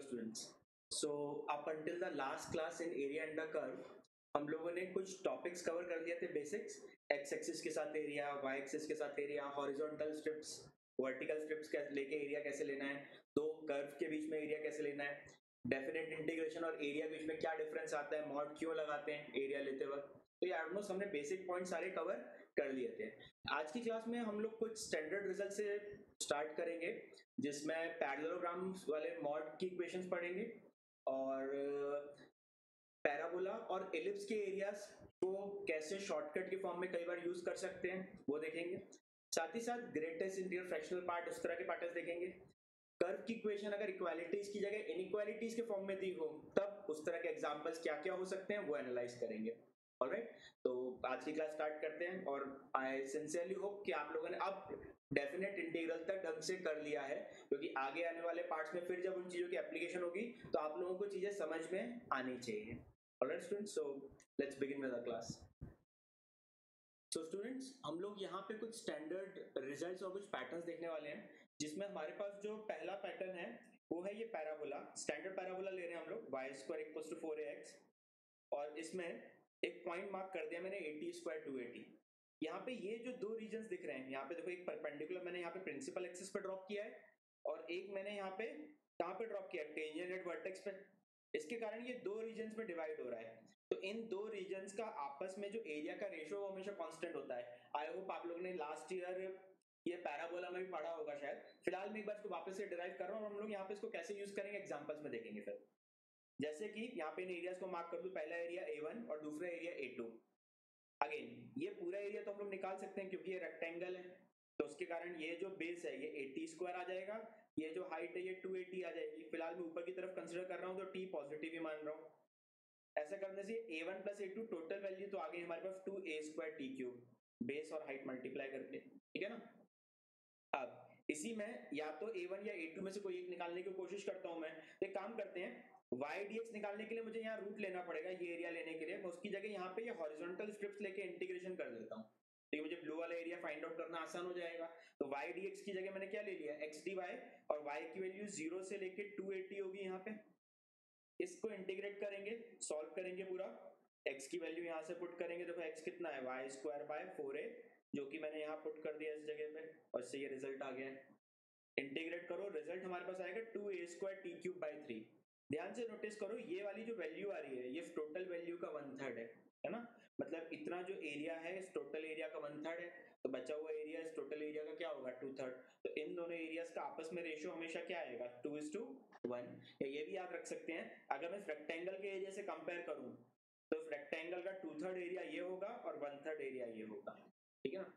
students. So up until the last class in area under curve हम लोगों ने कुछ टॉपिक्स कवर कर लिए थे बेसिक्स, एक्स एक्सिस के साथ एरिया, वाई एक्सिस के साथ area, horizontal strips, vertical strips लेके एरिया कैसे लेना है, दो कर्व के बीच में एरिया कैसे लेना है, डेफिनेट इंटीग्रेशन और एरिया के बीच में क्या डिफरेंस आता है, मॉड क्यों लगाते हैं एरिया लेते वक्त। तो ये ऑलमोस्ट हमने बेसिक पॉइंट सारे कवर कर लिए थे। आज की क्लास में हम लोग कुछ स्टैंडर्ड रिजल्ट से स्टार्ट करेंगे जिसमें पैरेललोग्राम्स वाले मॉड की इक्वेशंस पढ़ेंगे और पैराबोला और एलिप्स के एरियाज को कैसे शॉर्टकट के फॉर्म में कई बार यूज कर सकते हैं वो देखेंगे। साथ ही साथ ग्रेटेस्ट इंटीग्रल फ्रैक्शनल पार्ट उस तरह के पैटर्न्स देखेंगे। कर्व की इक्वेशन अगर इक्वालिटीज की जगह इनइक्वालिटीज के फॉर्म में दी हो तब उस तरह के एग्जांपल्स क्या क्या हो सकते हैं वो एनालाइज करेंगे। ऑलराइट, तो आज की क्लास स्टार्ट करते हैं और आई सिंसियरली होप कि आप लोगों ने अब डेफिनेट इंटीग्रल तक ढंग से कर लिया है, क्योंकि आगे आने वाले पार्ट्स में फिर जब उन चीजों की एप्लीकेशन होगी तो आप लोगों को चीजें समझ में आनी चाहिए। Alright students, so let's begin with the class. तो स्टूडेंट्स, हम लोग यहाँ पे कुछ स्टैंडर्ड रिजल्ट्स और कुछ पैटर्न्स देखने वाले हैं, जिसमें हमारे पास जो पहला पैटर्न है वो है ये पैराबोला। स्टैंडर्ड पैराबोला ले रहे हैं हम लोग, y square equals to 4ax, और इसमें एक पॉइंट मार्क कर दिया मैंने 80 स्क्वायर 280। यहाँ पे ये जो दो रीजन्स दिख रहे हैं, यहाँ पे देखो एक परपेंडिकुलर मैंने यहाँ पे प्रिंसिपल एक्सिस पे ड्रॉप किया है और एक मैंने यहाँ पे कहाँ पे ड्रॉप किया है, टेंजेंट वर्टेक्स पे। इसके कारण ये दो रीजन्स में डिवाइड हो रहा है, तो इन दो रीजन्स का आपस में जो एरिया का रेशियो वो हमेशा कांस्टेंट होता है। आई होप आप लोगों ने लास्ट ईयर ये पैराबोला में भी पढ़ा होगा शायद। फिलहाल मैं एक बार इसको वापस से डिराइव कर रहा हूँ और हम लोग यहाँ पे इसको कैसे यूज करेंगे एग्जांपल्स में देखेंगे। फिर जैसे कि यहाँ पे इन एरियाज को मार्क कर दूं, पहला एरिया A1 और दूसरा एरिया A2। अगेन ये पूरा एरिया तो हम लोग निकाल सकते हैं क्योंकि ये रेक्टेंगल है, तो उसके कारण ये जो बेस है ये 80 स्क्वायर आ जाएगा, ये जो हाइट है ये 280 आ जाएगी। फिलहाल मैं ऊपर की तरफ कंसीडर कर रहा हूँ तो t पॉजिटिव ही मान रहा हूँ। ऐसा करने से A1 plus A2 total value तो आ गई हमारे पास 2a square t cube, base और हाइट मल्टीप्लाई करके, ठीक है ना। अब इसी में या तो A1 या A2 में से कोई एक निकालने की कोशिश करता हूं मैं। तो एक काम करते हैं, y dx निकालने के लिए मुझे यहाँ रूट लेना पड़ेगा ये एरिया लेने के लिए, मैं उसकी जगह यहाँ पे ये हॉरिजॉन्टल स्ट्रिप्स लेके इंटीग्रेशन कर देता हूँ, तो ये मुझे ब्लू वाला एरिया फाइंड आउट करना आसान हो जाएगा। तो y dx की जगह मैंने क्या ले लिया, x dy, और y की वैल्यू 0 से लेके 280 होगी यहाँ पे। इसको इंटीग्रेट करेंगे, सॉल्व करेंगे पूरा, x की वैल्यू यहाँ से पुट करेंगे, देखो x कितना है y स्क्वायर बाय 4a, जो कि मैंने यहाँ पुट कर दिया इस जगह पे, और इससे ये रिजल्ट आ गया है। इंटीग्रेट करो, रिजल्ट हमारे पास आएगा 2a square t cube by 3। ध्यान से नोटिस करो ये वाली जो वैल्यू आ रही है ये टोटल वैल्यू का 1/3 है ना। मतलब इतना जो एरिया है इस टोटल एरिया का 1/3 है, तो बचा हुआ एरिया इस टोटल एरिया का क्या होगा, 2/3। तो इन दोनों एरियाज का आपस में रेशियो हमेशा क्या आएगा, 2:1। या ये भी याद रख सकते हैं, अगर मैं रेक्टेंगल के एरिया से कंपेयर करूं तो रेक्टेंगल का 2/3 एरिया ये होगा और 1/3 एरिया ये होगा, ठीक है ना।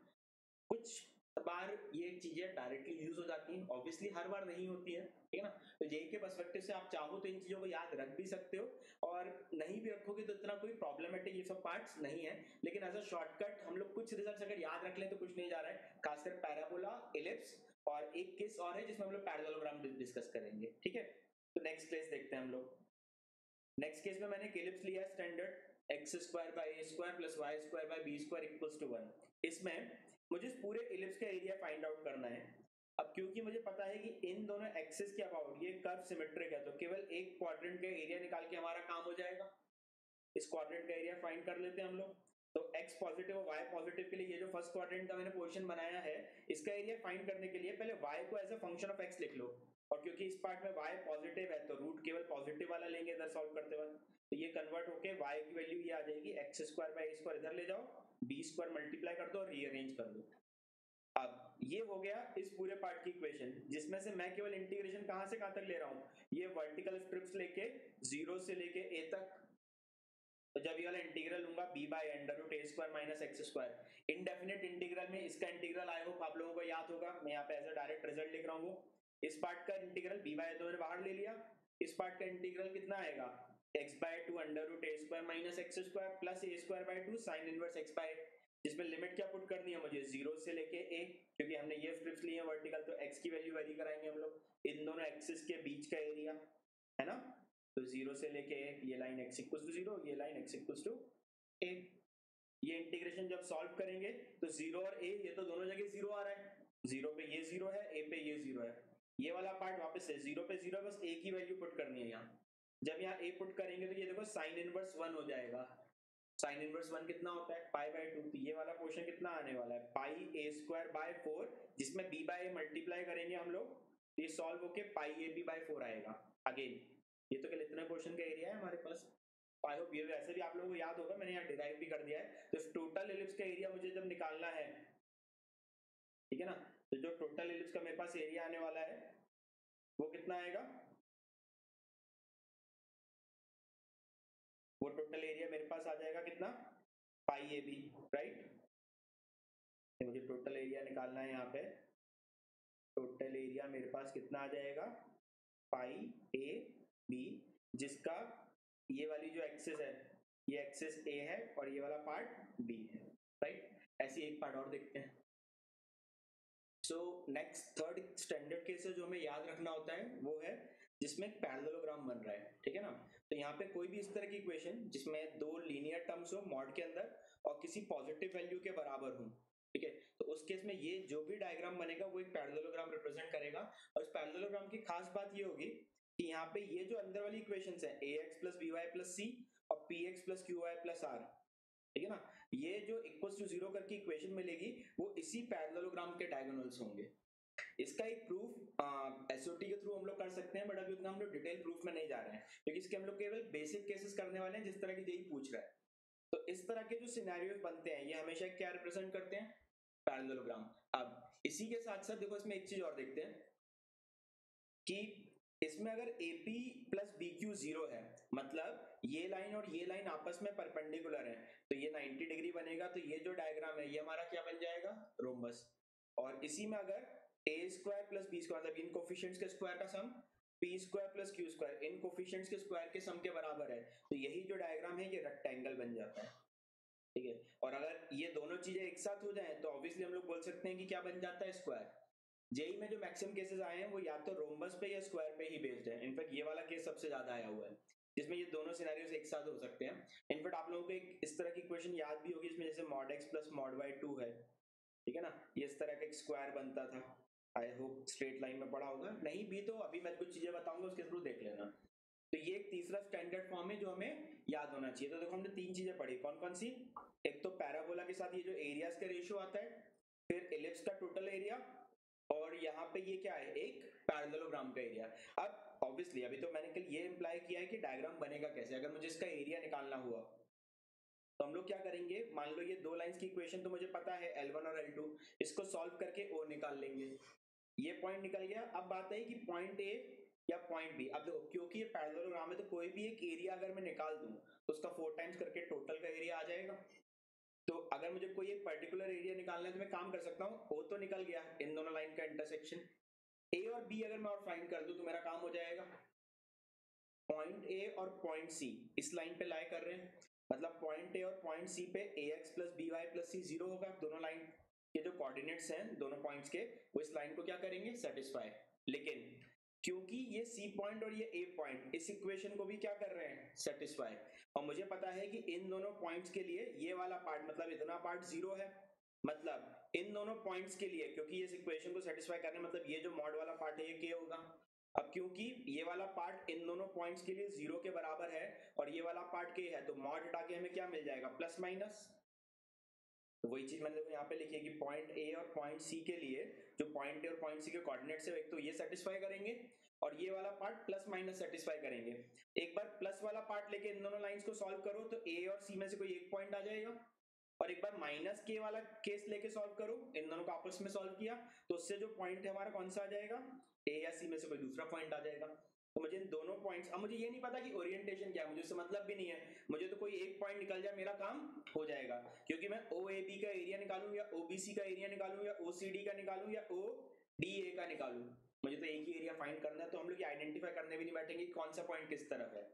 कुछ बार ये चीजें डायरेक्टली यूज हो जाती हैं, ऑब्वियसली हर बार नहीं होती है, ठीक है ना। तो जेई के पर्सपेक्टिव से आप चाहो तो इन चीजों को याद रख भी सकते हो, और नहीं भी रखोगे तो इतना कोई प्रॉब्लमेटिक ये सब पार्ट्स नहीं है। लेकिन एज अ शॉर्टकट हम लोग कुछ रिजल्ट्स अगर याद रख लें तो कुछ नहीं जा रहा है, खासकर पैराबोला, इलिप्स, और एक केस और है जिसमें हम लोग पैरेललोग्राम डिस्कस करेंगे, ठीक है। तो नेक्स्ट केस देखते हैं हम लोग। नेक्स्ट केस में मैंने इलिप्स लिया है standard, x square by a square plus y square by b square equals to 1। इसमें मुझे इस पूरे इलिप्स का एरिया फाइंड आउट करना है। अब क्योंकि मुझे पता है कि इन दोनों एक्सिस के अबाउट ये कर्व सिमेट्रिक है, तो केवल एक क्वाड्रेंट का एरिया निकाल के हमारा काम हो जाएगा। इस क्वाड्रेंट का एरिया फाइंड कर लेते हैं हम लोग। तो x पॉजिटिव और y पॉजिटिव के लिए ये जो फर्स्ट क्वाड्रेंट का मैंने पोजीशन बनाया है, इसका एरिया फाइंड करने के लिए पहले y को as a function of x लिख लो, और क्योंकि इस पार्ट में y पॉजिटिव है तो रूट केवल पॉजिटिव वाला लेंगे इधर सॉल्व करते वक्त, तो ये कन्वर्ट होके y की वैल्यू ये आ जाएगी x square by a square, इधर ले जाओ, b स्क्वायर मल्टीप्लाई कर दो और रीअरेंज कर दो। अब ये हो गया इस पूरे पार्ट की इक्वेशन, जिसमें से मैं केवल इंटीग्रेशन कहां से कहां तक ले रहा हूं, ये वर्टिकल स्ट्रिप्स लेके 0 से लेके a तक। तो जब ये वाला इंटीग्रल लूंगा b by under root a square minus x square, indefinite integral में इसका इंटीग्रल आई होप आप लोगों को याद होगा, मैं यहाँ पे एज अ डायरेक्ट रिजल्ट लिख रहा हूँ। इस पार्ट का इंटीग्रल b बाय 2 मैंने बाहर ले लिया, इस पार्ट का इंटीग्रल कितना आएगा, x by 2 under root a square minus x square plus a square by 2 sine inverse x by, जिसमें लिमिट क्या पुट करनी है मुझे, 0 से लेके a, क्योंकि हमने ये स्ट्रिप्स ली है वर्टिकल, तो x की वैल्यू वेरी कराएंगे हम लोग, इन दोनों एक्सिस के बीच का एरिया है ना। तो 0 से लेके ये लाइन x इक्वल्स टू 0, ये line x equals to a। ये इंटीग्रेशन जब सॉल्व करेंगे तो 0 और a ये तो दोनों जगह 0 आ रहा है, 0 पे ये 0 है, a पे ये 0 है, ये वाला पार्ट वापस से 0 पे 0, बस a की वैल्यू पुट करनी है यहाँ। जब यहाँ a पुट करेंगे तो ये देखो साइन इनवर्स 1 हो जाएगा। साइन इनवर्स 1 कितना होता है, पाई बाय 2। तो ये वाला पोर्शन कितना आने वाला है, पाई a स्क्वायर बाय 4, जिसमें b बाय a मल्टीप्लाई करेंगे हम लोग, तो ये सॉल्व होके पाई a b बाय 4 आएगा। अगेन ये तो क्या इतना पोर्शन का एरिया है हमारे पास। आई होप ये वैसे भी आप लोगों को याद होगा, मैंने यहाँ डिराइव भी कर दिया है। तो टोटल एलिप्स का एरिया मुझे जब निकालना है, ठीक है ना, तो जो टोटल एलिप्स का मेरे पास एरिया आने वाला है वो कितना आएगा, वो टोटल एरिया मेरे पास आ जाएगा कितना, पाई ए बी, राइट। मुझे टोटल एरिया निकालना है यहाँ पे। टोटल एरिया मेरे पास कितना आ जाएगा, पाई ए बी, जिसका ये वाली जो एक्सिस है, ये एक्सिस ए है और ये वाला पार्ट बी है, राइट। ऐसी एक पार्ट और देखते हैं। So next third standard case जो हमें याद रखना होता है वो है जिसमें एक पैरेललोग्राम बन रहा है, ठीक है ना। तो यहाँ पे कोई भी इस तरह की इक्वेशन जिसमें दो लीनियर टर्म्स हो मॉड के अंदर और किसी पॉजिटिव वैल्यू के बराबर हो, ठीक है, तो उस केस में ये जो भी डायग्राम बनेगा वो एक पैरेललोग्राम रिप्रेजेंट करेगा। और इस पैरेललोग्राम की खास बात ये होगी कि यहाँ पे ये जो अंदर वाली इक्वेशंस है ax plus B Y plus C और px plus Q Y plus R, ठीक है ना, ये जो इक्वल्स टू जीरो करके इक्वेशन मिलेगी वो इसी पैरेललोग्राम के डायगोनल्स होंगे। इसका एक प्रूफ एसओटी के थ्रू हम लोग कर सकते हैं, बट अभी उतना हम लोग डिटेल प्रूफ में नहीं जा रहे हैं क्योंकि इसके हम लोग केवल बेसिक केसेस करने वाले हैं जिस तरह की जेई पूछ रहा है। तो इस तरह के जो सिनेरियोस बनते हैं ये हमेशा क्या रिप्रेजेंट करते हैं, पैरेललोग्राम। अब इसी के साथ साथ देखो इसमें एक चीज और देखते हैं कि इसमें अगर AP प्लस BQ 0 है, मतलब ये लाइन और ये लाइन आपस में परपेंडिकुलर है, तो ये 90 डिग्री बनेगा। तो ये जो डायग्राम है ये हमारा क्या बन जाएगा, रोम्बस। और इसी में अगर a square plus B square, मतलब इन कोफिशिएंट्स के स्क्वायर का sum, p square plus q square इन कोफिशिएंट्स के स्क्वायर के सम के बराबर है, तो यही जो डायग्राम है ये रेक्टेंगल बन जाता है, ठीक है। और अगर ये दोनों चीजें एक साथ हो जाएं तो ऑब्वियसली हम लोग बोल सकते हैं कि क्या बन जाता है, स्क्वायर। जेई में जो मैक्सिमम केसेस आए हैं वो या तो रोम्बस पे या स्क्वायर पे ही बेस्ड है। इनफैक्ट ये वाला केस सबसे ज्यादा आया हुआ है जिसमें ये दोनों सिनेरियोस एक साथ हो सकते हैं। इनफैक्ट आप लोगों को एक इस तरह की इक्वेशन याद भी होगी इसमें जैसे mod x plus mod y 2 है, ठीक है ना, ये इस तरह का एक स्क्वायर बनता था। आई होप स्ट्रेट लाइन में पढ़ा होगा, नहीं भी तो अभी मैं कुछ चीजें बताऊंगा उसके थ्रू देख लेना। तो ये एक तीसरा स्टैंडर्ड फॉर्म है जो हमें याद होना चाहिए। तो देखो हमने तीन चीजें पढ़ी, कौन कौन सी, एक तो पैराबोला के साथ ये जो एरियाज का रेशियो आता है, फिर एलिप्स का टोटल एरिया, और यहाँ पे ये क्या है, एक पैरेललोग्राम का एरिया। अब ऑब्वियसली अभी तो मैंने कल ये इंप्लाई किया है कि डायग्राम बनेगा कैसे। अगर मुझे इसका एरिया निकालना हुआ तो हम लोग क्या करेंगे, मान लो ये दो लाइंस की इक्वेशन तो मुझे पता है L1 और L2, इसको सॉल्व करके O निकाल लेंगे। ये पॉइंट निकल गया। अब बात है कि पॉइंट ए या पॉइंट बी, अब देखो क्योंकि ये पैरेललोग्राम है तो कोई भी एक एरिया अगर मैं निकाल दूं तो उसका 4 टाइम्स करके टोटल का एरिया आ जाएगा। तो अगर मुझे कोई एक पर्टिकुलर एरिया निकालना है तो मैं काम कर सकता हूँ, O तो निकल गया, इन दोनों लाइन का इंटरसेक्शन, ए और बी अगर मैं और फाइंड कर दूं तो मेरा काम हो जाएगा। पॉइंट ए और पॉइंट सी इस लाइन पे लाई कर रहे हैं, मतलब पॉइंट ए और पॉइंट सी पे ax plus B Y plus C 0 होगा। दोनों लाइन के जो कोऑर्डिनेट्स हैं दोनों पॉइंट्स के वो इस लाइन को क्या करेंगे, सेटिस्फाई। लेकिन क्योंकि ये सी पॉइंट और ये ए पॉइंट इस इक्वेशन को भी क्या कर रहे हैं, सेटिस्फाई, और मुझे पता है कि इन दोनों पॉइंट्स के लिए ये वाला पार्ट मतलब इतना पार्ट 0 है, मतलब इन दोनों पॉइंट्स के लिए क्योंकि इस इक्वेशन को सेटिस्फाई करने मतलब ये जो मॉड वाला पार्ट है ये k होगा। अब क्योंकि ये वाला पार्ट इन दोनों पॉइंट्स के लिए 0 के बराबर है और ये वाला पार्ट k है, तो मॉड हटा के हमें क्या मिल जाएगा, प्लस माइनस। तो वही चीज मैंने यहाँ पे लिखी है कि पॉइंट ए और पॉइंट सी के लिए जो पॉइंट ए और पॉइंट सी के कोऑर्डिनेट्स है एक तो ये सेटिस्फाई करेंगे और ये वाला पार्ट प्लस माइनस सेटिस्फाई करेंगे। एक बार प्लस वाला पार्ट लेके इन दोनों लाइंस को सॉल्व करो तो ए और सी में से कोई एक पॉइंट आ जाएगा, और एक बार माइनस के वाला केस लेके सॉल्व करो, इन दोनों को आपस में सॉल्व किया तो उससे जो पॉइंट है हमारा कौन सा आ जाएगा, ए या सी में से कोई दूसरा पॉइंट आ जाएगा। तो मुझे इन दोनों पॉइंट्स, अब मुझे ये नहीं पता कि ओरिएंटेशन क्या है, मुझे उससे मतलब भी नहीं है, मुझे तो कोई एक पॉइंट निकल जाए मेरा काम हो जाएगा, क्योंकि मैं ओ ए बी का एरिया निकालूं या ओ बी सी का एरिया निकालूं या ओ सी डी का निकालूं या ओ डी ए का निकालूं, मुझे तो एक ही एरिया फाइंड करना है। तो हम लोग आइडेंटिफाई करने भी नहीं बैठेंगे कौन सा पॉइंट किस तरफ है।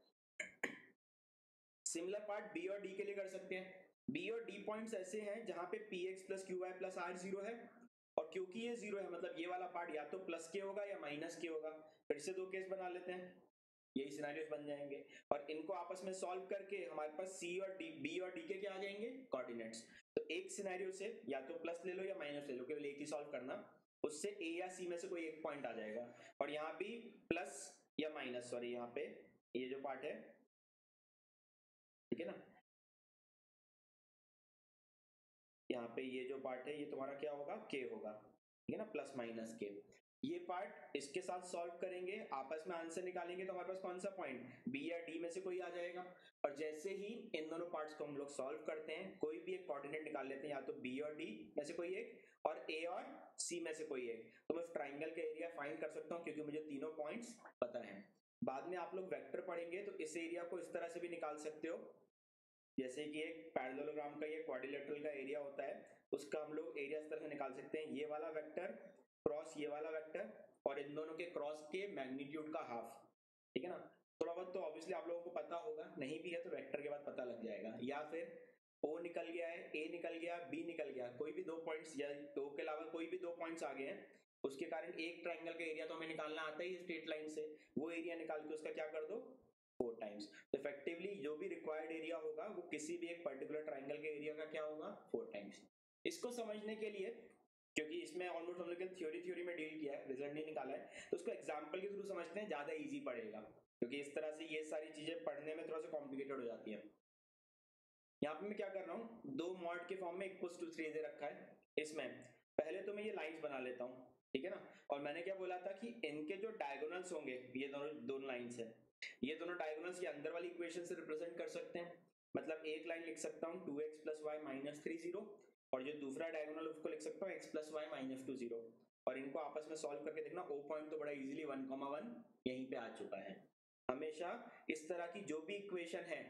सिमिलर पार्ट बी और डी के लिए कर सकते हैं। बी और डी पॉइंट्स ऐसे हैं जहां पे p x plus Q Y plus r 0 है, और क्योंकि ये 0 है मतलब ये वाला पार्ट या तो प्लस के होगा या माइनस के होगा। फिर से दो केस बना लेते हैं, यही सिनेरियोस बन जाएंगे और इनको आपस में सॉल्व करके हमारे पास सी और डी, बी और डी के क्या आ जाएंगे, कोऑर्डिनेट्स। तो एक सिनेरियो से या तो प्लस ले लो या माइनस ले लो, केवल एक ही सॉल्व करना। उससे ए या सी में से कोई एक पॉइंट आ जाएगा। और यहाँ भी प्लस या माइनस, सॉरी यहाँ पे ये जो पार्ट है, ठीक है ना, यहाँ पे ये जो पार्ट है ये तुम्हारा क्या होगा, के होगा, ठीक है ना, प्लस माइनस के। ये पार्ट इसके साथ सॉल्व करेंगे, आपस में आंसर निकालेंगे, तो हमारे पास कौन सा पॉइंट, बी या डी में से कोई आ जाएगा। और जैसे ही इन दोनों पार्ट्स को हम लोग सॉल्व करते हैं, कोई भी एक कोऑर्डिनेट निकाल लेते हैं, या तो बी और डी में से कोई एक, और ए और सी में से कोई एक, तो मैं उस ट्राइंगल का एरिया फाइंड कर सकता हूँ, क्योंकि मुझे तीनों पॉइंट्स पता है। बाद में आप लोग वेक्टर पढ़ेंगे तो इस एरिया को इस तरह से भी निकाल सकते हो, जैसे कि एक पैरेललोग्राम का ये क्वाड्रिलेटरल का एरिया होता है, उसका हम लोग एरिया इस तरह से निकाल सकते हैं, ये वाला वेक्टर क्रॉस ये वाला वेक्टर, और इन दोनों के क्रॉस के मैग्नीट्यूड का हाफ, ठीक है ना। थोड़ा बहुत तो ऑब्वियसली आप लोगों को पता होगा, नहीं भी है तो वेक्टर के बाद पता लग जाएगा। या फिर ओ निकल गया है, ए निकल गया, बी निकल गया, कोई भी दो पॉइंट्स या ओ के अलावा कोई भी दो पॉइंट्स आ गए हैं, उसके कारण एक ट्राइंगल का एरिया तो हमें निकालना आता ही है स्ट्रेट लाइन से, वो एरिया निकाल के उसका क्या कर दो, 4 टाइम्स। तो इफेक्टिवली जो भी रिक्वायर्ड एरिया होगा वो किसी भी एक पर्टिकुलर ट्राइंगल के एरिया का क्या होगा, 4 टाइम्स। इसको समझने के लिए, क्योंकि इसमें ऑलमोस्ट हम लोग थ्योरी में डील किया है, रिजल्ट नहीं निकाला है, तो उसको एग्जांपल के थ्रू समझते हैं, ज्यादा इजी पड़ेगा, क्योंकि इस तरह से ये सारी चीजें पढ़ने में थोड़ा सा कॉम्प्लिकेटेड हो जाती है। यहाँ पे मैं क्या कर रहा हूँ, दो मॉड के फॉर्म में इक्वल्स टू 3 दे रखा है, इसमें पहले तो मैं ये लाइंस बना लेता हूँ, ठीक है ना। और मैंने क्या बोला था कि इनके जो डायगोनल्स होंगे, ये दोनों दोनों लाइंस है, ये दोनों डायगोनल्स ये अंदर वाली इक्वेशन से रिप्रेजेंट कर सकते हैं। मतलब एक लाइन लिख सकता हूँ 2x प्लस वाई माइनस 3 0, और जो दूसरा डायगोनल उसको लिख सकता हूँ x प्लस वाई माइनस 2 0। और इनको आपस में सॉल्व करके देखना, ओ पॉइंट तो बड़ा इजीली 1,1 यहीं पे आ चुका है। हमेशा इस तरह की जो भी इक्वेशन है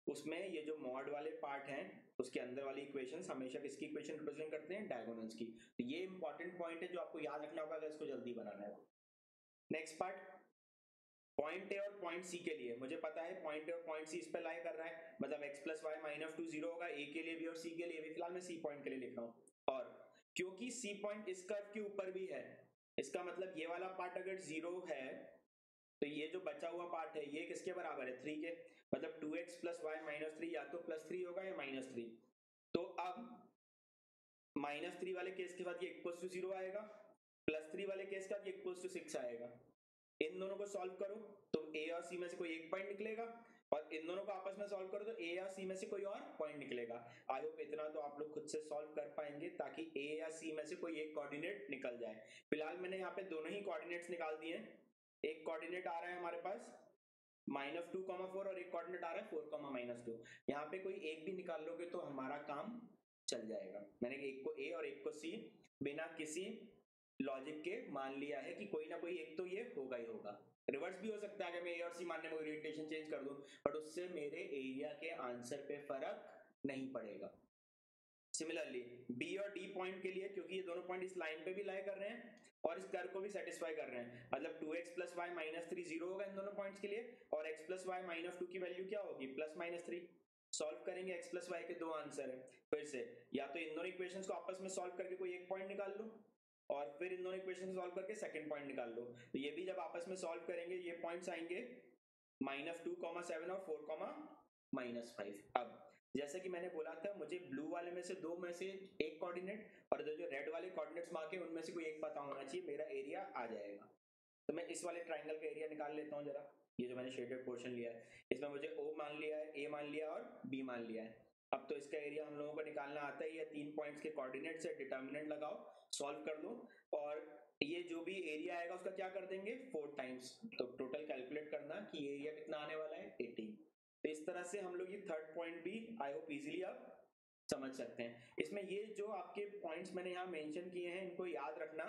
उसमें ये जो मॉड वाले पार्ट हैं उसके अंदर वाली इक्वेशंस हमेशा किसकी इक्वेशन रिप्रेजेंट करते हैं, डायगोनल्स की। तो ये इंपॉर्टेंट पॉइंट है जो आपको याद रखना होगा अगर इसको जल्दी बनाना है। नेक्स्ट पार्ट, पॉइंट ए और पॉइंट सी के लिए मुझे पता है पॉइंट ए और पॉइंट सी इस पे लाई कर रहा है, मतलब x प्लस वाई माइनस 2 0 होगा, ए के लिए भी और सी के लिए भी। फिलहाल मैं सी पॉइंट के लिए लिख रहा हूँ, और क्योंकि सी पॉइंट इस कर्व के ऊपर भी है, इसका मतलब ये वाला पार्ट अगर 0 है तो ये जो बचा हुआ पार्ट है ये किसके बराबर है, 3 के। मतलब 2x प्लस वाई माइनस 3 या तो प्लस 3 होगा या माइनस 3। तो अब माइनस 3 वाले केस के बाद ये इक्वल्स टू 0 आएगा, प्लस 3 वाले केस के बाद ये इक्वल्स टू 6 आएगा। इन दोनों को सॉल्व करो तो ए और सी में से कोई एक पॉइंट निकलेगा, और इन दोनों को आपस में सॉल्व करो तो ए या सी में से कोई और पॉइंट निकलेगा। आई होप इतना तो आप लोग खुद से सॉल्व कर पाएंगे, ताकि ए या सी में से कोई एक कोऑर्डिनेट निकल जाए। फिलहाल मैंने यहाँ पे दोनों ही कोऑर्डिनेट्स निकाल दिए। एक कोऑर्डिनेट आ रहा है हमारे पास -2,4, और एक कोऑर्डिनेट आ रहा है 4,-2। यहाँ पे कोई एक भी निकाल लोगे तो हमारा काम चल जाएगा। मैंने एक को ए और एक को सी बिना किसी लॉजिक के मान लिया है कि कोई ना कोई एक तो ये होगा ही होगा। रिवर्स भी हो सकता है, अगर मैं ए और सी मानने में ओरिएंटेशन चेंज कर दूं, बट उससे मेरे एरिया के आंसर पे फर्क नहीं पड़ेगा। सिमिलरली बी और डी पॉइंट के लिए, क्योंकि ये दोनों पॉइंट इस लाइन पे भी लाई कर रहे हैं और इस कर्व को भी सेटिस्फाई कर रहे हैं, मतलब 2x प्लस वाई माइनस 3 0 होगा इन दोनों पॉइंट्स के लिए, और x प्लस वाई माइनस 2 की वैल्यू क्या होगी, प्लस माइनस 3। सॉल्व करेंगे, x प्लस वाई के दो आंसर है। फिर से या तो इन दोनों इक्वेशंस को आपस में सॉल्व करके कोई एक पॉइंट निकाल लो, और फिर इन दोनों इक्वेशन सॉल्व करके सेकंड पॉइंट निकाल लो। तो ये भी जब आपस में सॉल्व करेंगे ये पॉइंट्स आएंगे -2,7 और 4,-5। अब जैसे कि मैंने बोला था, मुझे ब्लू वाले में से दो में से एक कोऑर्डिनेट, और जो रेड वाले कोऑर्डिनेट्स मार्क है उनमें से कोई एक पता होना चाहिए, मेरा एरिया आ जाएगा। तो मैं इस वाले ट्राइंगल का एरिया निकाल लेता हूँ जरा। ये जो मैंने शेडेड पोर्शन लिया है, इसमें मुझे ओ मान लिया है, ए मान लिया और बी मान लिया है। अब तो इसका एरिया हम लोगों को निकालना आता ही है, 3 पॉइंट्स के कोऑर्डिनेट से डिटर्मिनेंट लगाओ, सॉल्व कर दो, और ये जो भी एरिया आएगा उसका क्या कर देंगे, 4 टाइम्स। तो टोटल कैलकुलेट करना कि एरिया कितना आने वाला है, 18। तो इस तरह से हम लोग ये थर्ड पॉइंट भी आई होप इजीली आप समझ सकते हैं। इसमें ये जो आपके पॉइंट्स मैंने यहाँ मेंशन किए हैं इनको याद रखना,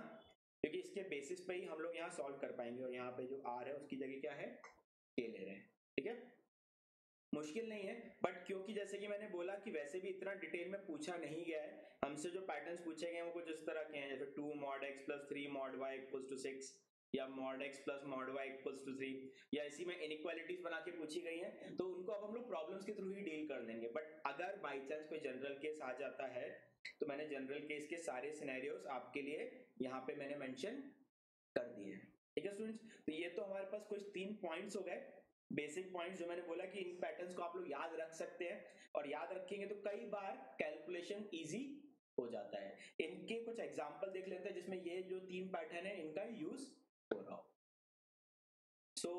क्योंकि इसके बेसिस पे ही हम लोग यहाँ सॉल्व कर पाएंगे। और यहाँ पे जो आर है उसकी जगह क्या है, के ले रहे हैं, ठीक है। मुश्किल नहीं है, बट क्योंकि जैसे कि मैंने बोला कि वैसे भी इतना डिटेल में पूछा नहीं गया है, हमसे जो पैटर्न्स पूछे गए हैं वो कुछ इस तरह के हैं, जैसे 2 mod x plus 3 mod y equals to 6, या mod x plus mod y equals to 3, या इसी में इनइक्वालिटीज बना के पूछी गई हैं, तो उनको अब हम लोग प्रॉब्लम्स के थ्रू ही डील कर लेंगे। बट अगर बाई चांस कोई जनरल केस आ जाता है तो मैंने जनरल केस के सारे सिनेरियोस आपके लिए यहाँ पे मैंने मेंशन कर दिए हैं, ठीक है स्टूडेंट्स। तो ये तो हमारे पास कुछ 3 पॉइंट्स हो गए, बेसिक पॉइंट्स, जो मैंने बोला कि इन पैटर्न्स को आप लोग याद रख सकते हैं, और याद रखेंगे तो कई बार कैलकुलेशन इजी हो जाता है। इनके कुछ एग्जाम्पल देख लेते हैं जिसमें ये जो 3 पैटर्न है इनका यूज हो रहा हो। सो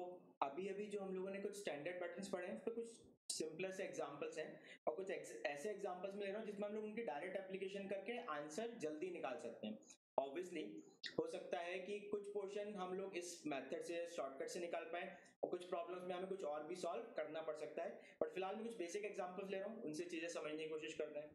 अभी अभी जो हम लोगों ने कुछ स्टैंडर्ड पैटर्न्स पढ़े हैं उस पर कुछ सिंपलर से एग्जांपल्स हैं और कुछ ऐसे एग्जांपल्स में ले रहा हूँ जिसमें हम लोग उनकी डायरेक्ट एप्लीकेशन करके आंसर जल्दी निकाल सकते हैं। ऑब्वियसली हो सकता है कि कुछ पोर्शन हम लोग इस मेथड से शॉर्टकट से निकाल पाए और कुछ प्रॉब्लम्स में हमें कुछ और भी सॉल्व करना पड़ सकता है, बट फिलहाल मैं कुछ बेसिक एग्जांपल्स ले रहा हूँ, उनसे चीजें समझने की कोशिश करते हैं।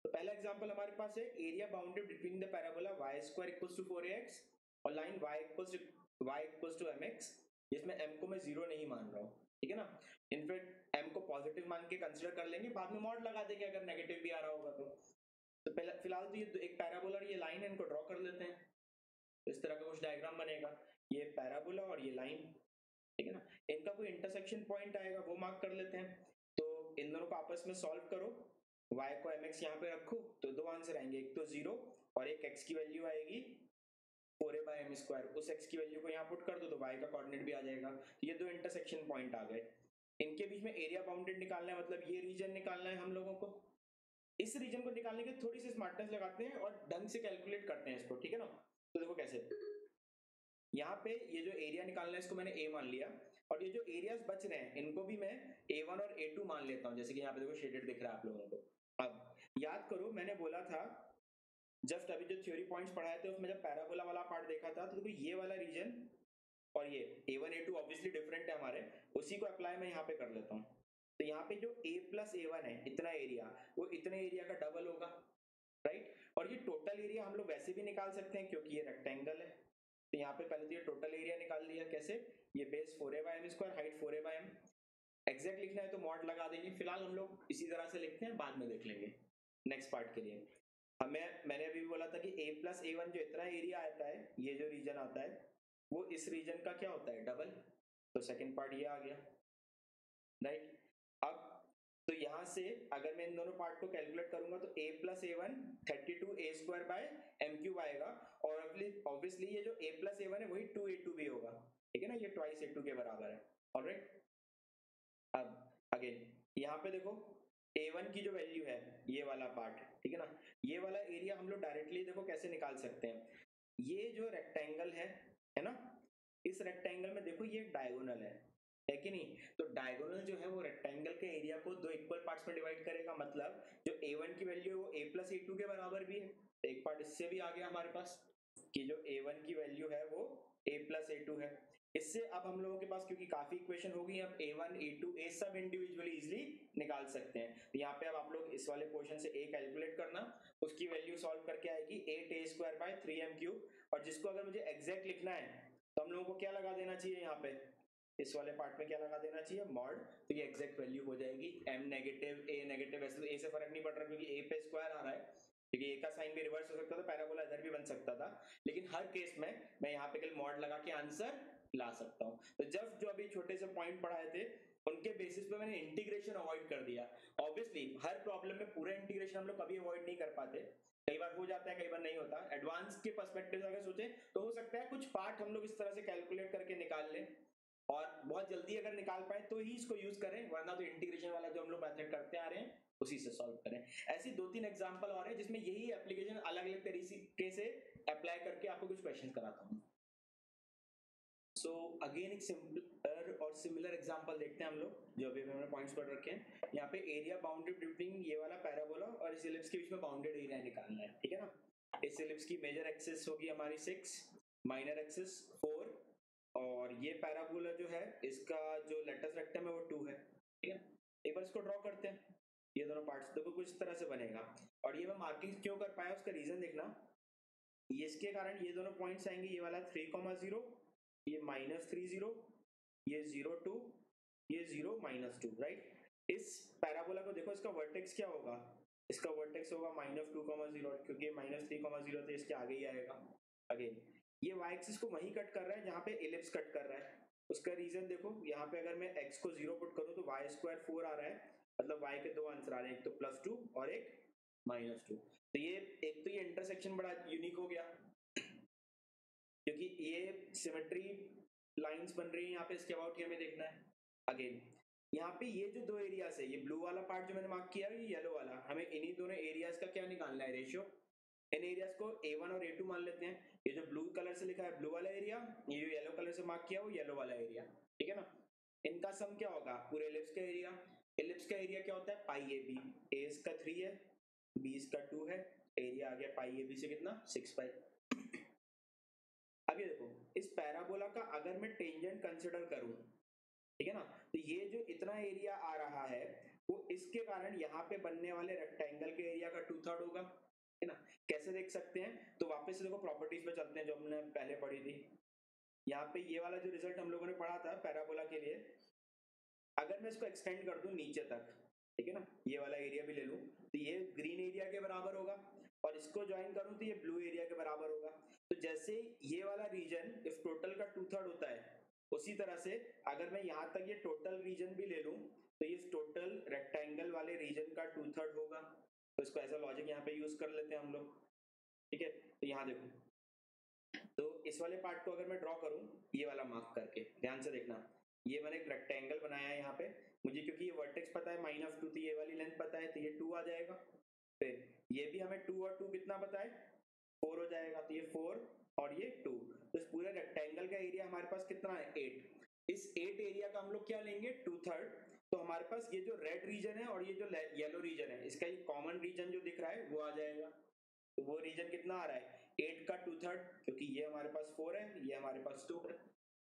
तो पहला एग्जांपल हमारे पास है area bounded between the parabola y square equals to 4ax और line y equals to mx, जिसमें m को मैं जीरो नहीं मान रहा हूँ, ठीक है ना। इनफैक्ट m को पॉजिटिव मान के कंसीडर कर लेंगे, बाद में मॉड लगा देंगे अगर नेगेटिव भी आ रहा होगा तो पहले फिलहाल तो ये एक पैराबोला और ये लाइन है, इनको ड्रॉ कर लेते हैं। इस तरह का कुछ डायग्राम बनेगा, ये पैराबोला और ये लाइन, ठीक है ना। इनका कोई इंटरसेक्शन पॉइंट आएगा वो मार्क कर लेते हैं। तो इन दोनों को आपस में सॉल्व करो, y को mx यहाँ पे रखो तो दो आंसर आएंगे, एक तो 0 और एक x की वैल्यू आएगी 4a/m²। उस x की वैल्यू को यहाँ पुट कर दो तो y का कोऑर्डिनेट भी आ जाएगा। तो ये दो इंटरसेक्शन पॉइंट आ गए। इनके बीच में एरिया बाउंडेड निकालना है, मतलब ये रीजन निकालना है हम लोगों को। इस रीजन को निकालने के थोड़ी सी स्मार्टनेस लगाते हैं और ढंग से कैलकुलेट करते हैं इसको, ठीक है ना। तो देखो कैसे, यहाँ पे ये जो एरिया निकालना है इसको मैंने a मान लिया और ये जो एरियाज बच रहे हैं इनको भी मैं a1 और a2 मान लेता हूँ, जैसे कि यहाँ पे देखो शेडेड दिख रहा है आप लोगों को। अब याद करो मैंने बोला था जस्ट अभी जो थ्योरी पॉइंट्स पढ़ाए थे उसमें जब पैराबोला वाला पार्ट देखा था तो देखो ये वाला रीजन और ये a1 a2 ऑब्वियसली डिफरेंट है हमारे, उसी को अप्लाई मैं यहाँ पे कर लेता हूँ। तो यहाँ पे जो a प्लस a1 है इतना एरिया, वो इतने एरिया का डबल होगा, राइट। और ये टोटल एरिया हम लोग वैसे भी निकाल सकते हैं क्योंकि ये रेक्टेंगल है। तो यहाँ पे पहले तो ये टोटल एरिया निकाल लिया, कैसे, ये base 4a/m², height 4a/m, exact लिखना है तो मॉड लगा देंगे। फिलहाल हम लोग इसी तरह से लिखते हैं, बाद में देख लेंगे नेक्स्ट पार्ट के लिए। मैंने अभी बोला था कि a प्लस a1 जो इतना एरिया आता है, ये जो रीजन आता है वो इस रीजन का क्या होता है, डबल। तो सेकंड पार्ट ये आ गया, राइट। अब तो यहाँ से अगर मैं इन दोनों पार्ट को कैलकुलेट करूंगा तो a प्लस a1 32a² आएगा और ऑब्वियसली ये जो a प्लस a1 है वही 2a2 भी होगा, ठीक है ना, ये ट्वाइस a2 के बराबर है, ऑलराइट। अब अगेन यहाँ पे देखो a1 की जो वैल्यू है ये वाला पार्ट, ठीक है ना, ये वाला एरिया हम लोग डायरेक्टली देखो कैसे निकाल सकते हैं। ये जो रेक्टेंगल है ना, इस रेक्टेंगल में देखो ये डायगोनल है कि नहीं। तो डायगोनल जो है वो रेक्टेंगल के एरिया को दो इक्वल पार्ट्स में डिवाइड करेगा, मतलब जो a1 की वैल्यू है वो a प्लस a2 के बराबर भी है। तो एक पार्ट इससे भी आ गया हमारे पास कि जो a1 की वैल्यू है वो a प्लस a2 है। इससे अब हम लोगों के पास क्योंकि काफी इक्वेशन होगी, अब a1 a2 a सब इंडिविजुअली इजिली निकाल सकते हैं। तो यहाँ पे अब आप लोग इस वाले पोर्शन से a कैलकुलेट करना, उसकी वैल्यू सॉल्व करके आएगी 8a² / 3m³ और जिसको अगर मुझे एग्जैक्ट लिखना है तो हम लोगों को क्या लगा देना चाहिए, यहाँ पे इस वाले पार्ट में क्या लगा देना चाहिए, मॉड। तो ये एग्जैक्ट वैल्यू हो जाएगी m नेगेटिव a नेगेटिव, वैसे तो a से फर्क नहीं पड़ रहा क्योंकि a पे स्क्वायर आ रहा है, क्योंकि a का साइन भी रिवर्स हो सकता था, पैराबोला इधर भी बन सकता था, लेकिन हर केस में मैं यहाँ पे केवल मॉड लगा के आंसर ला सकता हूँ। तो जब जो अभी छोटे से पॉइंट पढ़ाए थे उनके बेसिस पे मैंने इंटीग्रेशन अवॉइड कर दिया। ऑब्वियसली हर प्रॉब्लम में पूरा इंटीग्रेशन हम लोग कभी अवॉइड नहीं कर पाते, कई बार हो जाता है कई बार नहीं होता। एडवांस के पर्सपेक्टिव से अगर सोचे तो हो सकता है कुछ पार्ट हम लोग इस तरह से कैलकुलेट करके निकाल लें और बहुत जल्दी अगर निकाल पाए तो ही इसको यूज करें, वरना तो इंटीग्रेशन वाला जो हम लोग मेथड करते आ रहे हैं उसी से सॉल्व करें। ऐसी 2-3 एग्जांपल और है जिसमें यही एप्लीकेशन अलग अलग तरीके से अप्लाई करके आपको कुछ क्वेश्चन कराता हूँ। सो अगेन एक सिंपलर और सिमिलर एग्जांपल देखते हैं हम लोग जो अभी हमने पॉइंट्स पढ़ रखे हैं। यहाँ पे एरिया बाउंडेड बिटवीन ये वाला पैराबोला और इस इलिप्स के बीच में बाउंडेड एरिया निकालना है, ठीक है ना। इस इलिप्स की मेजर एक्सिस होगी हमारी 6, माइनर एक्सिस 4 और ये पैराबोला जो है इसका जो लेटस रेक्टम है वो 2 है, ठीक है। एक बार इसको ड्रॉ करते हैं, ये दोनों पार्ट्स देखो कुछ इस तरह से बनेगा। और ये मैं मार्किंग क्यों कर पाया उसका रीजन देखना, ये इसके कारण ये दोनों पॉइंट्स आएंगे, ये वाला 3,0, ये -3,0, ये 0,2, ये 0 -2, राइट। इस पैराबोला को देखो इसका वर्टेक्स क्या होगा, इसका वर्टेक्स होगा -2,0 क्योंकि ये -3,0 तो इसके आगे ही आएगा। अगेन ये y एक्सिस को वहीं कट कर रहा है जहां पे इलिप्स कट कर रहा है, उसका रीजन देखो यहाँ पे अगर मैं x को 0 पुट करूं तो y² 4 आ रहा है, मतलब y के दो आंसर आ रहे हैं, एक तो +2 और एक -2। तो ये एक तो ये इंटरसेक्शन बड़ा यूनिक हो गया क्योंकि ये सिमेट्री लाइंस बन रही है यहाँ पे, इसके अबाउट हमें देखना है। अगेन यहाँ पे ये जो दो एरियाज है, ये ब्लू वाला पार्ट जो मैंने मार्क किया है, ये येलो वाला, हमें इन्हीं दोनों एरियाज का क्या निकालना है, रेशियो। इन एरियाज को A1 और A2 मान लेते हैं। ये जो ब्लू कलर से लिखा है ब्लू वाला एरिया, ये जो येलो कलर से मार्क किया वो येलो वाला एरिया, ठीक है ना। इनका सम क्या होगा, पूरे एलिप्स का एरिया। एलिप्स का एरिया क्या होता है, पाई ए बी। ए इसका 3 है, बी इसका 2 है, एरिया आ गया पाई ए बी से कितना 6 पाई। अब ये देखो, इस पैराबोला का अगर मैं टेंजेंट कंसिडर करूं, ठीक है ना, तो ये जो इतना एरिया आ रहा है वो इसके कारण यहाँ पे बनने वाले रेक्टेंगल के एरिया का 2/3 होगा, है ना। कैसे देख सकते हैं, तो वापस से देखो प्रॉपर्टीज पे चलते हैं जो हमने पहले पढ़ी थी। यहाँ पे ये वाला जो रिजल्ट हम लोगों ने पढ़ा था पैराबोला के लिए, अगर मैं इसको एक्सटेंड कर दूं नीचे तक, ठीक है ना, ये वाला एरिया भी ले लूं, तो ये ग्रीन एरिया के बराबर होगा, और इसको ज्वाइन करूं तो ये ब्लू एरिया के बराबर होगा। तो जैसे ये वाला रीजन इफ टोटल का 2/3 होता है, उसी तरह से अगर मैं यहाँ तक ये टोटल रीजन भी ले लूं, तो ये टोटल रेक्टेंगल वाले रीजन का 2/3 होगा। तो इसको ऐसा लॉजिक यहाँ पे यूज कर लेते हैं हम लोग, ठीक है। तो यहाँ देखो, तो इस वाले पार्ट को अगर मैं ड्रॉ करूं, ये वाला मार्क करके ध्यान से देखना, ये मैंने एक रेक्टेंगल बनाया है यहाँ पे, मुझे क्योंकि ये वर्टेक्स पता है -2, तो ये वाली लेंथ पता है, तो ये 2 आ जाएगा। फिर ये भी हमें 2 और 2 कितना पता है, 4 हो जाएगा, तो ये 4 और ये 2, तो इस पूरे रेक्टेंगल का एरिया हमारे पास कितना है 8। इस 8 एरिया का हम लोग क्या लेंगे 2/3। तो हमारे पास ये जो रेड रीजन है और ये जो येलो रीजन है, इसका ये कॉमन रीजन जो दिख रहा है वो आ जाएगा। तो वो रीजन कितना आ रहा है 8 का 2/3, क्योंकि ये हमारे पास 4 है, ये हमारे पास 2 है,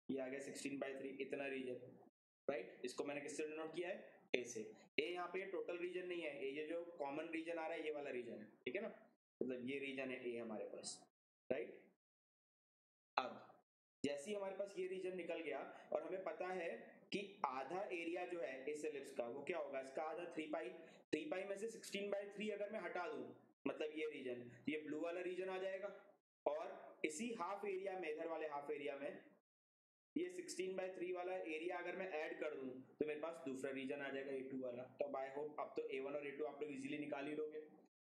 ये आ गया 16/3, इतना रीजन, राइट। इसको मैंने किससे डिनोट किया है, ए से। ए यहाँ पे टोटल रीजन नहीं है, ये जो कॉमन रीजन आ रहा है ये वाला रीजन है, ठीक है ना, मतलब ये रीजन है ए हमारे पास, राइट। अब जैसे ही हमारे पास ये रीजन निकल गया और हमें पता है कि आधा एरिया जो है इस एलिप्स का वो क्या होगा, इसका आधा 3 पाई। 3 पाई में से 16/3 अगर मैं हटा दूं, मतलब ये रीजन, ये ब्लू वाला रीजन आ जाएगा, और इसी हाफ एरिया में, इधर वाले हाफ एरिया में ये 16/3 वाला एरिया अगर मैं ऐड कर दूं, तो मेरे पास दूसरा रीजन आ जाएगा A2 वाला। तो आई होप अब तो A1 और A2 आप लोग इजीली निकाल ही लोगे।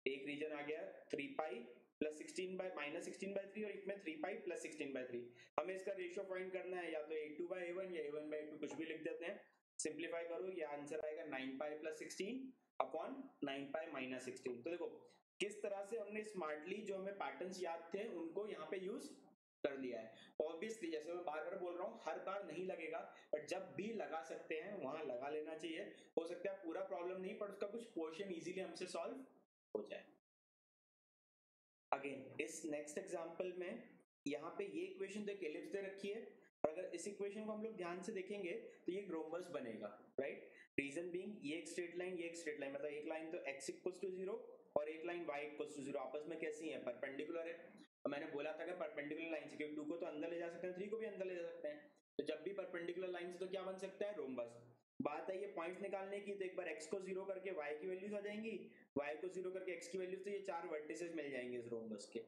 एक रीजन आ गया 3 पाई प्लस 16/3 और एक में 3 पाई प्लस 16/3। हमें इसका रेशियो फाइंड करना है, या तो A2/A1 या A1/A2, कुछ भी लिख देते हैं। सिंप्लीफाई करो, ये आंसर आएगा 9 pi plus 16 upon 9 pi minus 16। तो देखो किस तरह से हमने स्मार्टली जो हमें पैटर्न्स याद थे उनको यहाँ पे यूज कर लिया है। ऑब्वियसली जैसे मैं बार बार बोल रहा हूँ, हर बार नहीं लगेगा, बट जब भी लगा सकते हैं वहां लगा लेना चाहिए। हो सकता है पूरा प्रॉब्लम नहीं, पर उसका कुछ पोर्शन इजीली हमसे सॉल्व हो जाए। अगेन इस नेक्स्ट एग्जांपल में यहाँ पे ये इक्वेशन तो एक एलिप्स दे रखी है, और अगर इस इक्वेशन को हम लोग ध्यान से देखेंगे तो ये एक रोम्बस बनेगा, राइट। रीजन बीइंग ये एक स्ट्रेट लाइन, ये एक स्ट्रेट लाइन, मतलब एक लाइन तो x इक्वल्स टू 0 और एक लाइन y इक्वल्स टू 0 आपस में कैसी है, परपेंडिकुलर है। और मैंने बोला था कि परपेंडिकुलर लाइन से, क्योंकि 2 को तो अंदर ले जा सकते हैं, 3 को भी अंदर ले जा सकते हैं, तो जब भी परपेंडिकुलर लाइन से तो क्या बन सकता है, रोम्बस। बात है ये पॉइंट्स निकालने की, तो एक बार x को 0 करके y की वैल्यूज आ जाएंगी, y को 0 करके x की वैल्यूज, तो ये 4 वर्टिसेस मिल जाएंगे इस रोम्बस के,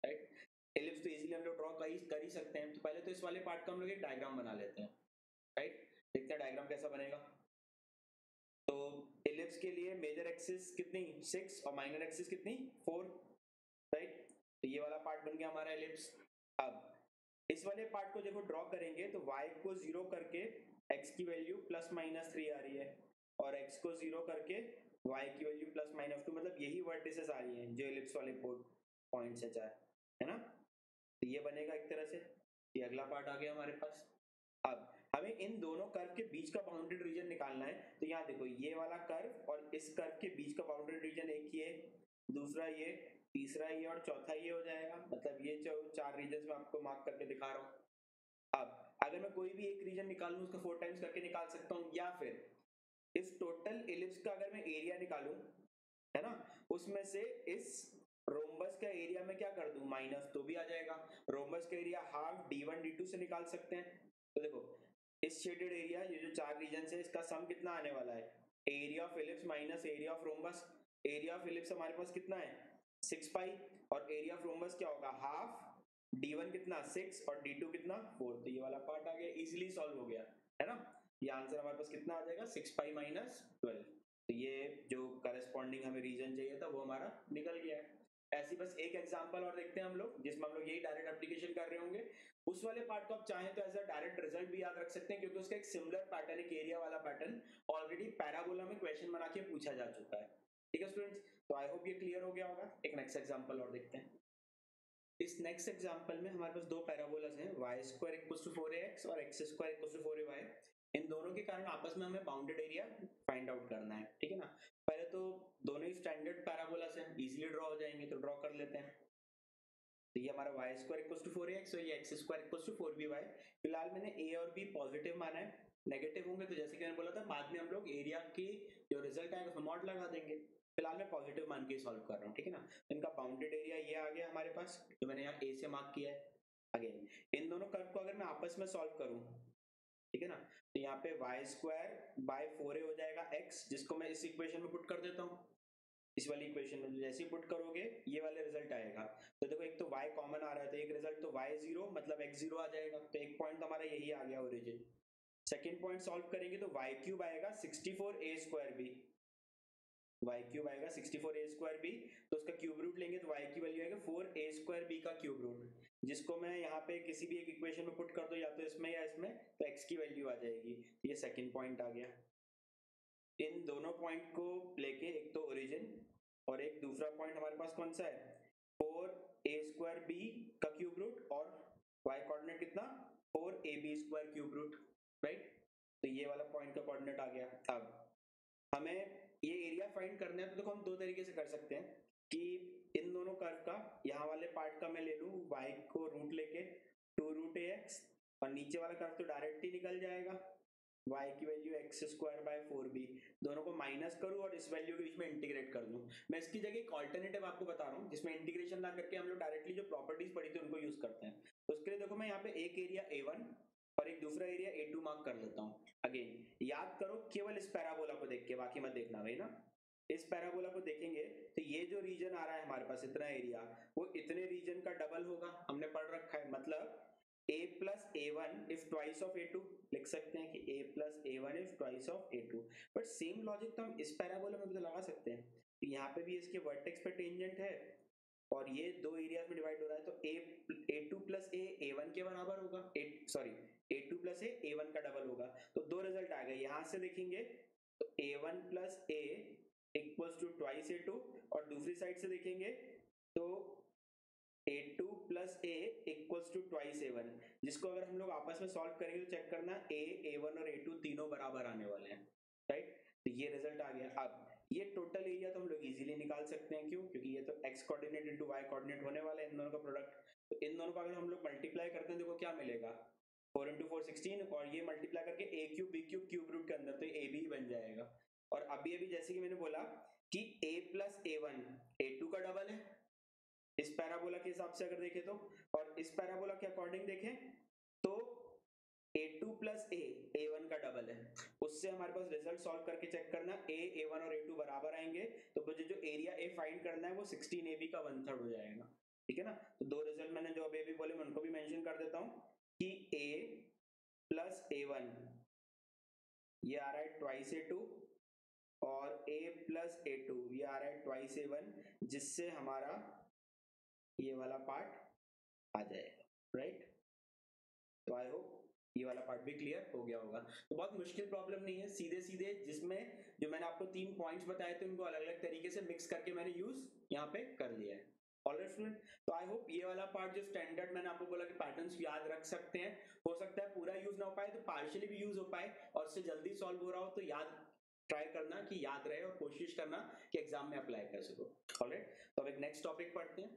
राइट। एलिप्स तो इजीली हम लोग ड्रॉ कर ही सकते हैं। तो पहले तो इस वाले पार्ट का हम लोग एक डायग्राम बना लेते हैं, राइट। देखते हैं डायग्राम कैसा बनेगा। तो एलिप्स के लिए मेजर एक्सिस कितनी 6 और माइनर एक्सिस कितनी 4, राइट। तो ये वाला पार्ट बन गया हमारा एलिप्स। अब इस वाले पार्ट को देखो ड्रॉ करेंगे, तो y को 0 करके x की वैल्यू +-3 आ रही है, और x को 0 करके y की वैल्यू +-2, मतलब यही वर्टिसेस आ रही हैं जो एलिप्स वाले पॉइंट्स है, चार, है ना। तो ये बनेगा एक तरह से, ये अगला पार्ट आ गया हमारे पास। अब हमें इन दोनों कर्व के बीच का बाउंड्री रीजन निकालना है। तो यहाँ देखो ये वाला कर्व और इस कर्व के बीच का बाउंड्री रीजन एक ही है, दूसरा ये, तीसरा ये और चौथा ये हो जाएगा। मतलब ये जो 4 रीजन में आपको मार्क करके दिखा रहा हूँ। अब अगर मैं कोई भी एक रीजन निकालूं उसको 4 टाइम्स करके निकाल सकता हूँ, या फिर इस टोटल एलिप्स का अगर मैं एरिया निकालूं, है ना, उसमें से इस रोम्बस का एरिया में क्या कर दूं माइनस, तो भी आ जाएगा। रोम्बस का एरिया हाफ d1 d2 से निकाल सकते हैं। तो देखो इस शेडेड एरिया, ये जो 4 रीजन है, इसका सम कितना आने वाला है, area of ellipse minus area of rhombus. Area of ellipse हमारे पास कितना है 6 पाई, और एरिया ऑफ रोम्बस क्या होगा हाफ, d1 कितना 6 और d2 कितना 4। तो ये वाला पार्ट आ गया, इजीली सॉल्व हो गया, है ना। ये आंसर हमारे पास कितना आ जाएगा 6 पाई माइनस 12। तो ये जो करस्पॉन्डिंग हमें रीजन चाहिए था वो हमारा निकल गया है। ऐसी बस एक एग्जांपल और देखते हैं हम लोग, जिसमें हम लोग यही डायरेक्ट एप्लीकेशन कर रहे होंगे। उस वाले पार्ट को आप चाहें तो एज अ डायरेक्ट रिजल्ट भी याद रख सकते हैं, क्योंकि उसका एक सिमिलर पैटर्न, एक एरिया वाला पैटर्न ऑलरेडी पैराबोला में क्वेश्चन बना के पूछा जा चुका है। ठीक है स्टूडेंट्स, तो आई होप ये क्लियर हो गया होगा। एक नेक्स्ट एग्जांपल और देखते हैं। इस नेक्स्ट एग्जांपल में हमारे पास दो पैराबोलास हैं, y square equals to 4ax और x square equals to 4ay। इन दोनों के कारण आपस में हमें बाउंडेड एरिया फाइंड आउट करना है, ठीक है ना। पहले तो दोनों ही स्टैंडर्ड पैराबोलास हैं, इजीली ड्रॉ हो जाएंगे, तो ड्रॉ कर लेते हैं। तो ये हमारा y square equals to 4ax और ये x square equals to 4by। फिलहाल मैंने a और b पॉजिटिव माना है, नेगेटिव होंगे तो जैसे कि मैंने बोला था बाद में हम लोग एरिया की जो रिजल्ट आएगा उसमें मॉड लगा देंगे। फिलहाल मैं पॉजिटिव मान के सॉल्व कर रहा हूँ, ठीक है ना। तो इनका बाउंडेड एरिया ये आ गया हमारे पास, जो मैंने यहाँ ए से मार्क किया है। अगेन इन दोनों कर्व को अगर मैं आपस में सॉल्व करूँ, ठीक है ना, तो यहाँ पे वाई स्क्वायर बाय 4a हो जाएगा x, जिसको मैं इस इक्वेशन में पुट कर देता हूँ। इस वाली इक्वेशन में जैसे ही पुट करोगे ये वाले रिजल्ट आएगा। तो देखो एक तो y कॉमन आ रहा है, तो एक रिजल्ट तो y0 मतलब x0 आ जाएगा, तो एक पॉइंट हमारा यही आ गया ओरिजिन। सेकंड पॉइंट सॉल्व करेंगे तो y क्यूब आएगा 64a square b, y cube आएगा 64a स्क्वायर b, तो उसका क्यूब रूट लेंगे तो y की वैल्यू आएगा 4a स्क्वायर b का क्यूब रूट, जिसको मैं यहाँ पे किसी भी एक इक्वेशन में पुट कर दो, या तो इसमें या इसमें, तो x की वैल्यू आ जाएगी। ये सेकंड पॉइंट आ गया। इन दोनों पॉइंट को लेके एक तो ओरिजिन और एक दूसरा पॉइंट हमारे पास कौन सा है, 4a स्क्वायर b का क्यूब रूट, और y कोऑर्डिनेट कितना 4ab square cube root, right. तो ये वाला पॉइंट का कोऑर्डिनेट आ गया। अब हमें ये एरिया फाइंड करना है, तो देखो हम दो तरीके से कर सकते हैं कि इन दोनों कर्व का यहाँ वाले पार्ट का मैं ले लूं y को रूट लेके 2√ax, और नीचे वाला कर्व तो डायरेक्ट ही निकल जाएगा, y की value x square by 4b, दोनों को माइनस करूं और इस वैल्यू के बीच में इंटीग्रेट कर दूं। मैं इसकी जगह एक ऑल्टरनेटिव आपको बता रहा हूं, जिसमें इंटीग्रेशन ना करके हम लोग डायरेक्टली जो प्रॉपर्टीज पढ़ी थी उनको यूज करते हैं। तो उसके लिए देखो मैं यहाँ पे एक एरिया a1 और एक दूसरा एरिया a2 मार्क कर लेता हूँ। अगेन याद करो केवल इस पैराबोला को देख के, बाकी मत देखना भाई ना। इस पैराबोला को देखेंगे तो ये जो रीजन आ रहा है हमारे पास इतना एरिया, वो इतने रीजन का डबल होगा, हमने पढ़ रखा है। मतलब a plus a1 if twice of a2, लिख सकते हैं कि a plus a1 if twice of a2। But same logic तो हम इस पैराबोला में भी तो लगा सकते हैं कि यहाँ पे भी इसके वर्टेक्स पे टेंजेंट है और ये दो एरियाज में डिवाइड हो रहा है, तो a2 plus a a1 के बराबर होगा, a2 plus a a1 का डबल होगा। तो दो रिजल्ट आ गए, यहाँ से देखेंगे तो a1 plus a equals to twice a2, और दूसरी साइड से देखेंगे तो a2 plus a equals to twice a1, जिसको अगर हम लोग आपस में सॉल्व करेंगे तो चेक करना a a1 और a2 तीनों बराबर आने वाले हैं, राइट। तो ये रिजल्ट आ गया। अब ये टोटल एरिया तो हम लोग इजीली निकाल सकते हैं, क्यों, क्योंकि ये तो x coordinate into y coordinate होने वाला है इन दोनों का प्रोडक्ट। तो इन दोनों का अगर हम लोग मल्टीप्लाई करते हैं, देखो क्या मिलेगा, 4 इंटू 4 16, और ये मल्टीप्लाई करके a cube b cube cube root के अंदर, तो ये a भी बन जाएगा। और अभी अभी जैसे कि मैंने बोला कि a प्लस a1 a2 का डबल है इस पैराबोला के हिसाब से अगर देखें तो, और इस पैराबोला के अकॉर्डिंग देखें तो a2 प्लस a a1 का डबल है। उससे हमारे पास रिजल्ट सॉल्व करके चेक करना a a1 और a2 बराबर आएंगे, तो मुझे जो एरिया a फाइंड करना है वो 16ab का 1/3 हो जाएगा, ठीक है ना। तो दो रिजल्ट मैंने जो अभी बोले मैं उनको भी मेंशन कर देता हूं कि a प्लस a1 ये आ रहा है ट्वाइस a2, और a प्लस a2 ये आ रहा है ट्वाइस a1, जिससे हमारा ये वाला पार्ट आ जाएगा, राइट। तो आई होप ये वाला पार्ट भी क्लियर हो गया होगा। तो बहुत मुश्किल प्रॉब्लम नहीं है, सीधे सीधे जिसमें जो मैंने आपको 3 पॉइंट्स बताए थे उनको अलग अलग तरीके से मिक्स करके मैंने यूज यहाँ पे कर लिया है। ऑलराइट स्टूडेंट, तो आई होप ये वाला पार्ट जो स्टैंडर्ड मैंने आपको बोला कि पैटर्न्स याद रख सकते हैं, हो सकता है पूरा यूज ना हो पाए तो पार्शियली भी यूज हो पाए, और उससे जल्दी सॉल्व हो रहा हो तो याद ट्राई करना कि याद रहे, और कोशिश करना कि एग्जाम में अप्लाई कर सको। ऑलराइट, तो अब एक नेक्स्ट टॉपिक पढ़ते हैं।